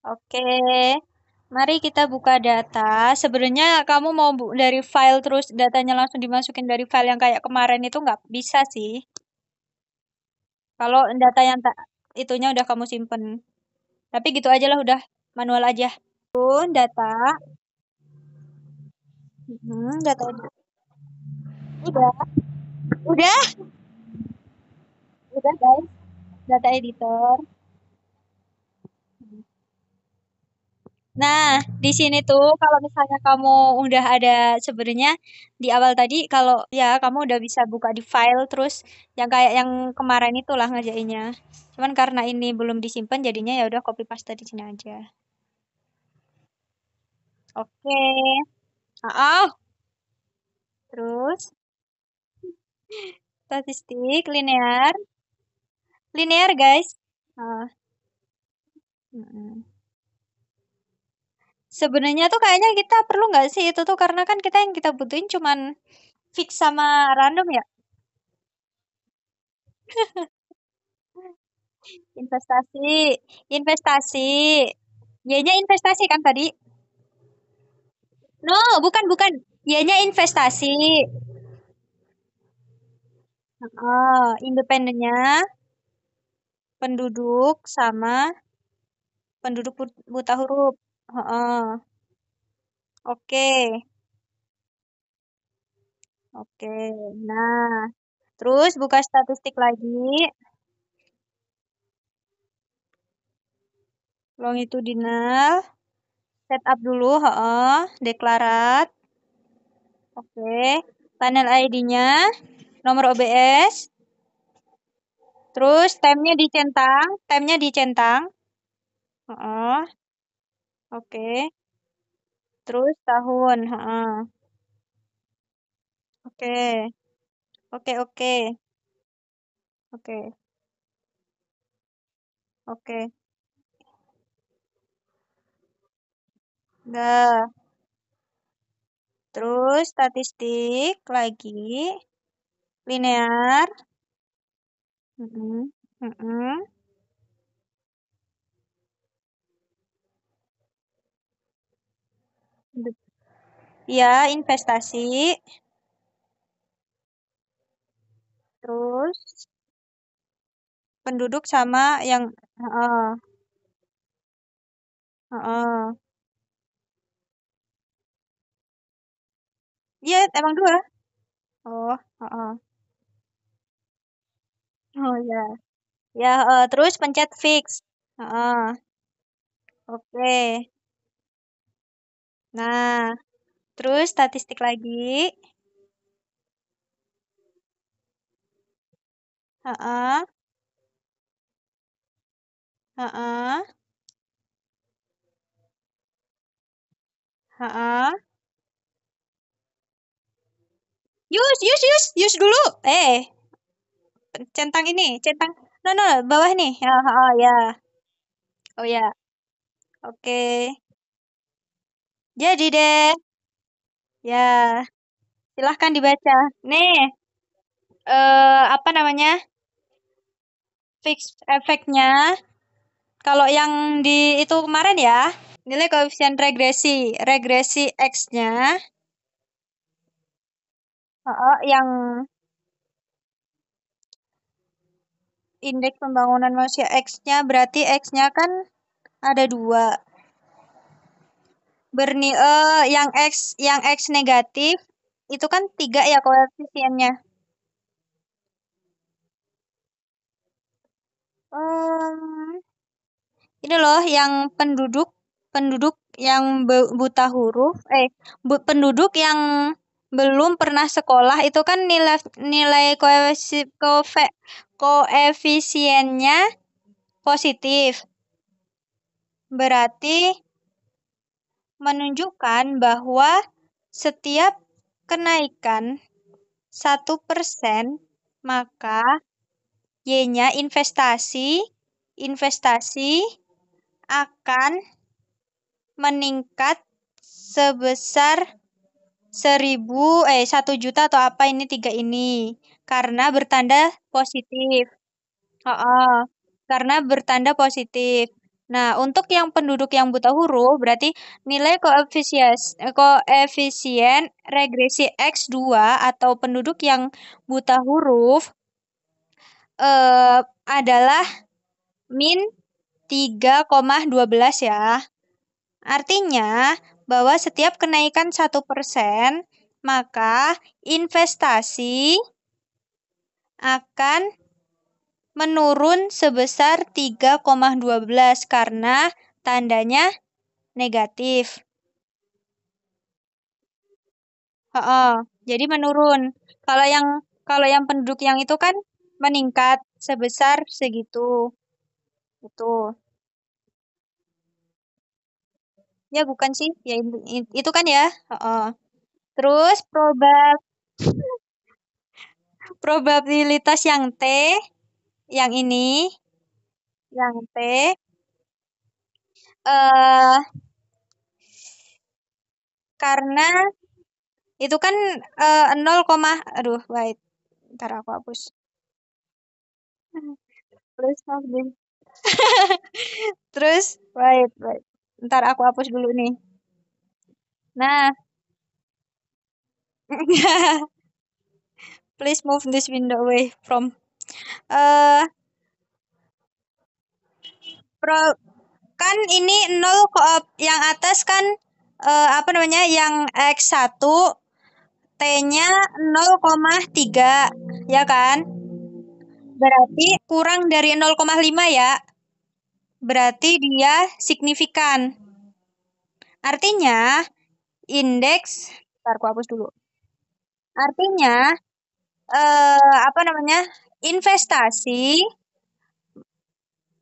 Oke, mari kita buka data. Sebenarnya kamu mau dari file terus datanya langsung dimasukin dari file yang kayak kemarin itu nggak bisa sih. Kalau data yang tak itunya udah kamu simpen. Tapi gitu aja lah udah manual aja. Tuh, data. Data. Udah, udah, udah guys. Data editor. Nah, di sini tuh kalau misalnya kamu udah ada sebenarnya di awal tadi kalau ya kamu udah bisa buka di file terus yang kayak yang kemarin itulah ngerjainnya. Cuman karena ini belum disimpan jadinya ya udah copy paste di sini aja. Oke. Ah, terus statistik linear, linear guys. Ah, mm-mm. Sebenarnya tuh kayaknya kita perlu nggak sih itu tuh karena kan kita yang kita butuhin cuman fix sama random ya. Investasi, investasi. Y-nya investasi kan tadi? No, bukan bukan. Y-nya investasi. Oh, independennya penduduk sama penduduk buta huruf. Heeh. Oke, oke. Nah, terus buka statistik lagi. Longitudinal. Setup dulu, heeh. Deklarat. Oke. Panel ID-nya, nomor OBS. Terus temnya dicentang. Heeh. Oke. Terus tahun, heeh. Oke. Oke, oke. Oke. Oke. Udah. Terus statistik lagi. Linear. Mm-mm. Mm-mm. Ya, investasi. Terus penduduk sama yang heeh. Heeh. Iya, emang dua. Oh, heeh. Oh ya. Ya, terus pencet fix. Heeh. Oke. Nah, terus statistik lagi. Heeh. Heeh. Heeh. Use dulu. Centang ini, centang. No, no, bawah nih. Ya, heeh, ya. Oh ya. Oke. Jadi deh. Ya, silahkan dibaca. Nih, apa namanya? Fix efeknya. Kalau yang di itu kemarin ya, nilai koefisien regresi. Regresi X-nya, yang indeks pembangunan manusia X-nya, berarti X-nya kan ada dua. Yang X negatif, itu kan tiga ya koefisiennya. Em, ini loh yang penduduk penduduk yang buta huruf penduduk yang belum pernah sekolah itu kan nilai nilai koefisiennya positif. Berarti menunjukkan bahwa setiap kenaikan 1%, maka Y-nya investasi investasi akan meningkat sebesar 1 juta atau apa ini tiga ini karena bertanda positif. Oh, karena bertanda positif. Nah, untuk yang penduduk yang buta huruf berarti nilai koefisien regresi X2 atau penduduk yang buta huruf adalah min 3,12 ya. Artinya bahwa setiap kenaikan 1%, maka investasi akan menurun sebesar 3,12 karena tandanya negatif. Heeh, jadi menurun. Kalau yang penduduk yang itu kan meningkat sebesar segitu. Itu. Ya bukan sih, ya itu kan ya. Heeh. Terus probabilitas yang T, yang ini, yang T eh karena itu kan 0, aduh, wait. Ntar aku hapus. Terus, terus, wait. Ntar aku hapus dulu nih. Nah, please move this window away from. eh pro kan ini 0 yang atas kan apa namanya? Yang X1 T-nya 0,3 ya kan? Berarti kurang dari 0,5 ya. Berarti dia signifikan. Artinya indeks, ntar aku hapus dulu. Artinya apa namanya? Investasi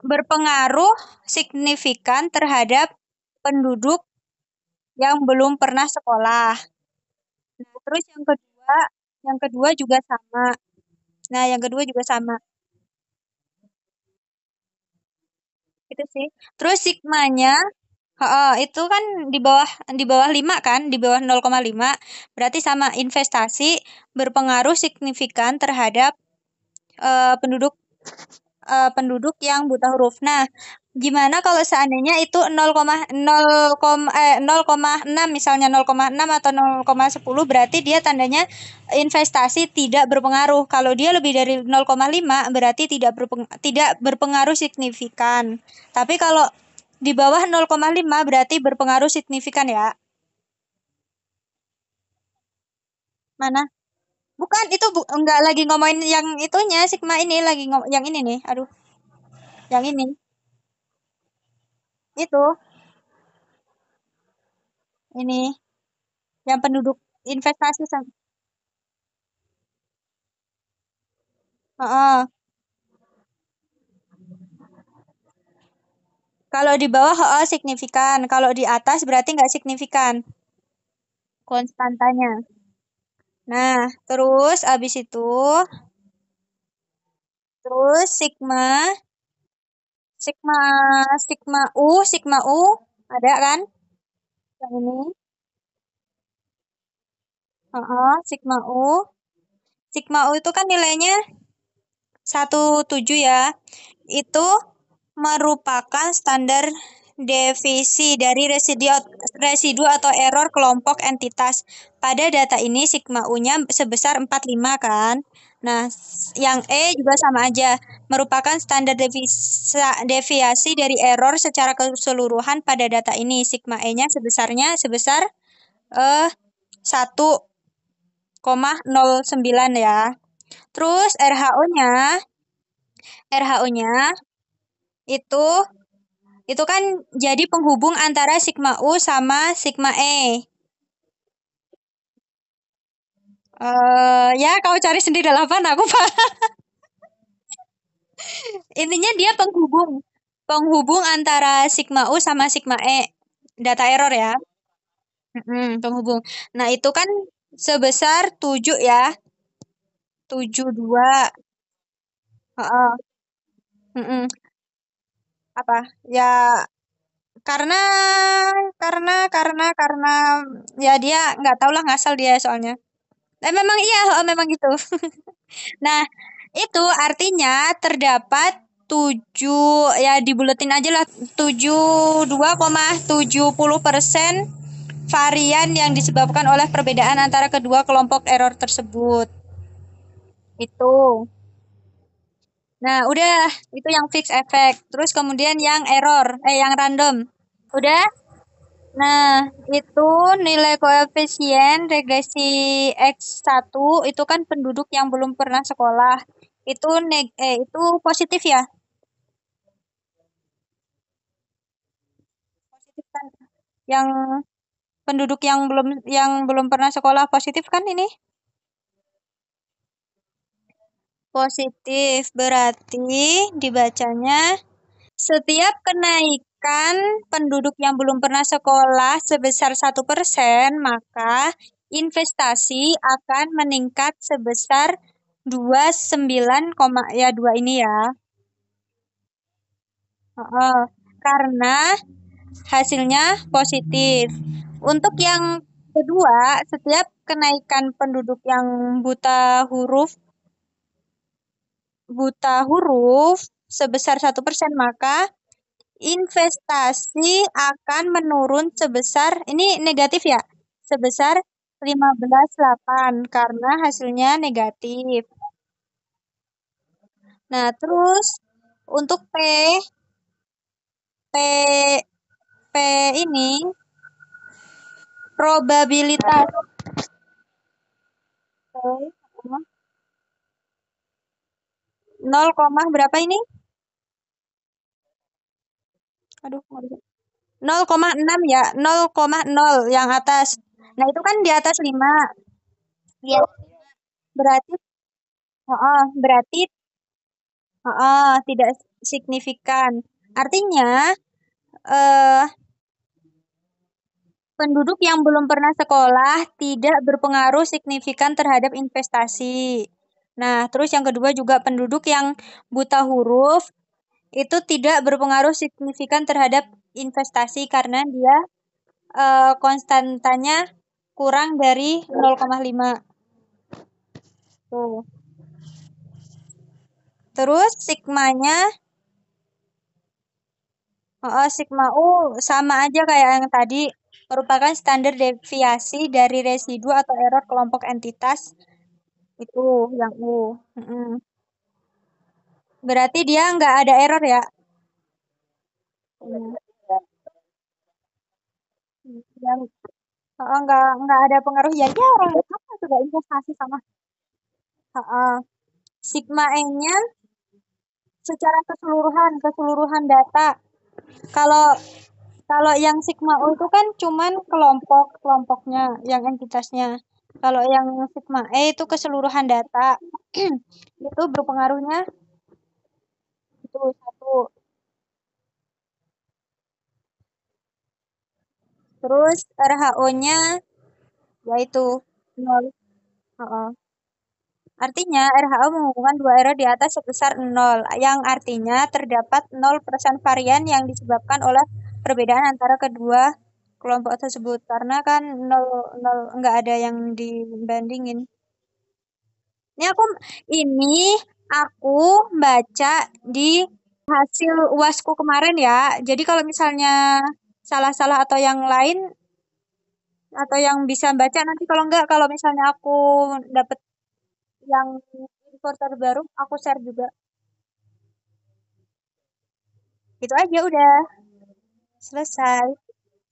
berpengaruh signifikan terhadap penduduk yang belum pernah sekolah. Nah, terus yang kedua juga sama. Nah, yang kedua juga sama. Itu sih. Terus sigmanya, itu kan di bawah 5 kan, di bawah 0,5. Berarti sama investasi berpengaruh signifikan terhadap penduduk penduduk yang buta huruf. Nah, gimana kalau seandainya itu 0,6 misalnya 0,6 atau 0,10 berarti dia tandanya investasi tidak berpengaruh. Kalau dia lebih dari 0,5 berarti tidak berpengaruh signifikan. Tapi kalau di bawah 0,5 berarti berpengaruh signifikan ya. Mana? Bukan itu enggak lagi ngomongin yang itunya sigma ini lagi yang ini nih. Aduh, yang ini. Itu ini yang penduduk investasi sama. Heeh. Kalau di bawah signifikan, kalau di atas berarti nggak signifikan konstantanya. Nah, terus abis itu, terus sigma, sigma U, ada kan? Yang ini, sigma U. Sigma U itu kan nilainya 1,7 ya. Itu merupakan standar deviasi dari residu atau error kelompok entitas. Pada data ini sigma U-nya sebesar 45 kan. Nah, yang E juga sama aja, merupakan standar deviasi dari error secara keseluruhan pada data ini. Sigma E-nya sebesar 1,09 ya. Terus RH-nya itu kan jadi penghubung antara sigma U sama sigma E. Ya kau cari sendiri dalam apa aku pak. Intinya dia penghubung antara sigma U sama sigma E. Data error ya. Penghubung. Nah, itu kan sebesar 7 ya. 72. Heeh. Mm-mm. Apa? Ya karena karena ya dia nggak tahu lah ngasal dia soalnya. Memang iya, memang gitu. Nah, itu artinya terdapat 7 ya dibuletin aja lah 72,70% varian yang disebabkan oleh perbedaan antara kedua kelompok error tersebut. Itu. Nah, udah itu yang fixed effect. Terus kemudian yang error, yang random. Udah? Nah, itu nilai koefisien regresi X1 itu kan penduduk yang belum pernah sekolah. Itu positif ya? Positif kan? Yang penduduk yang belum pernah sekolah positif kan ini? Positif berarti dibacanya setiap kenaikan penduduk yang belum pernah sekolah sebesar 1%, maka investasi akan meningkat sebesar 29, ya 2 ini ya. Heeh, karena hasilnya positif. Untuk yang kedua, setiap kenaikan penduduk yang buta huruf sebesar 1%, maka investasi akan menurun sebesar, ini negatif ya, sebesar 15,8 karena hasilnya negatif. Nah, terus untuk P, P ini probabilitas P 0, berapa ini? Aduh, 0,6 ya, 0,0 yang atas. Nah, itu kan di atas 5. Ya, berarti berarti tidak signifikan. Artinya eh penduduk yang belum pernah sekolah tidak berpengaruh signifikan terhadap investasi. Nah, terus yang kedua juga penduduk yang buta huruf itu tidak berpengaruh signifikan terhadap investasi karena dia konstantanya kurang dari 0,5. Tuh. Terus sigma U sama aja kayak yang tadi, merupakan standar deviasi dari residu atau error kelompok entitas. Itu yang U. Mm-mm. Berarti dia nggak ada error ya? Hmm. Yang nggak ada pengaruh ya dia orang apa juga investasi sama. Sigma E-nya secara keseluruhan data. Kalau kalau yang sigma U itu kan cuman kelompoknya, yang entitasnya. Kalau yang sigma E itu keseluruhan data. Itu berpengaruhnya itu satu. Terus RHO-nya yaitu 0. Heeh. Artinya RHO menghubungkan dua error di atas sebesar 0, yang artinya terdapat 0% varian yang disebabkan oleh perbedaan antara kedua kelompok tersebut. Karena kan 0, 0 nggak ada yang dibandingin. Ini aku baca di hasil UASku kemarin ya. Jadi kalau misalnya salah-salah atau yang lain atau yang bisa baca nanti, kalau enggak, kalau misalnya aku dapet yang info terbaru aku share juga. Itu aja udah selesai.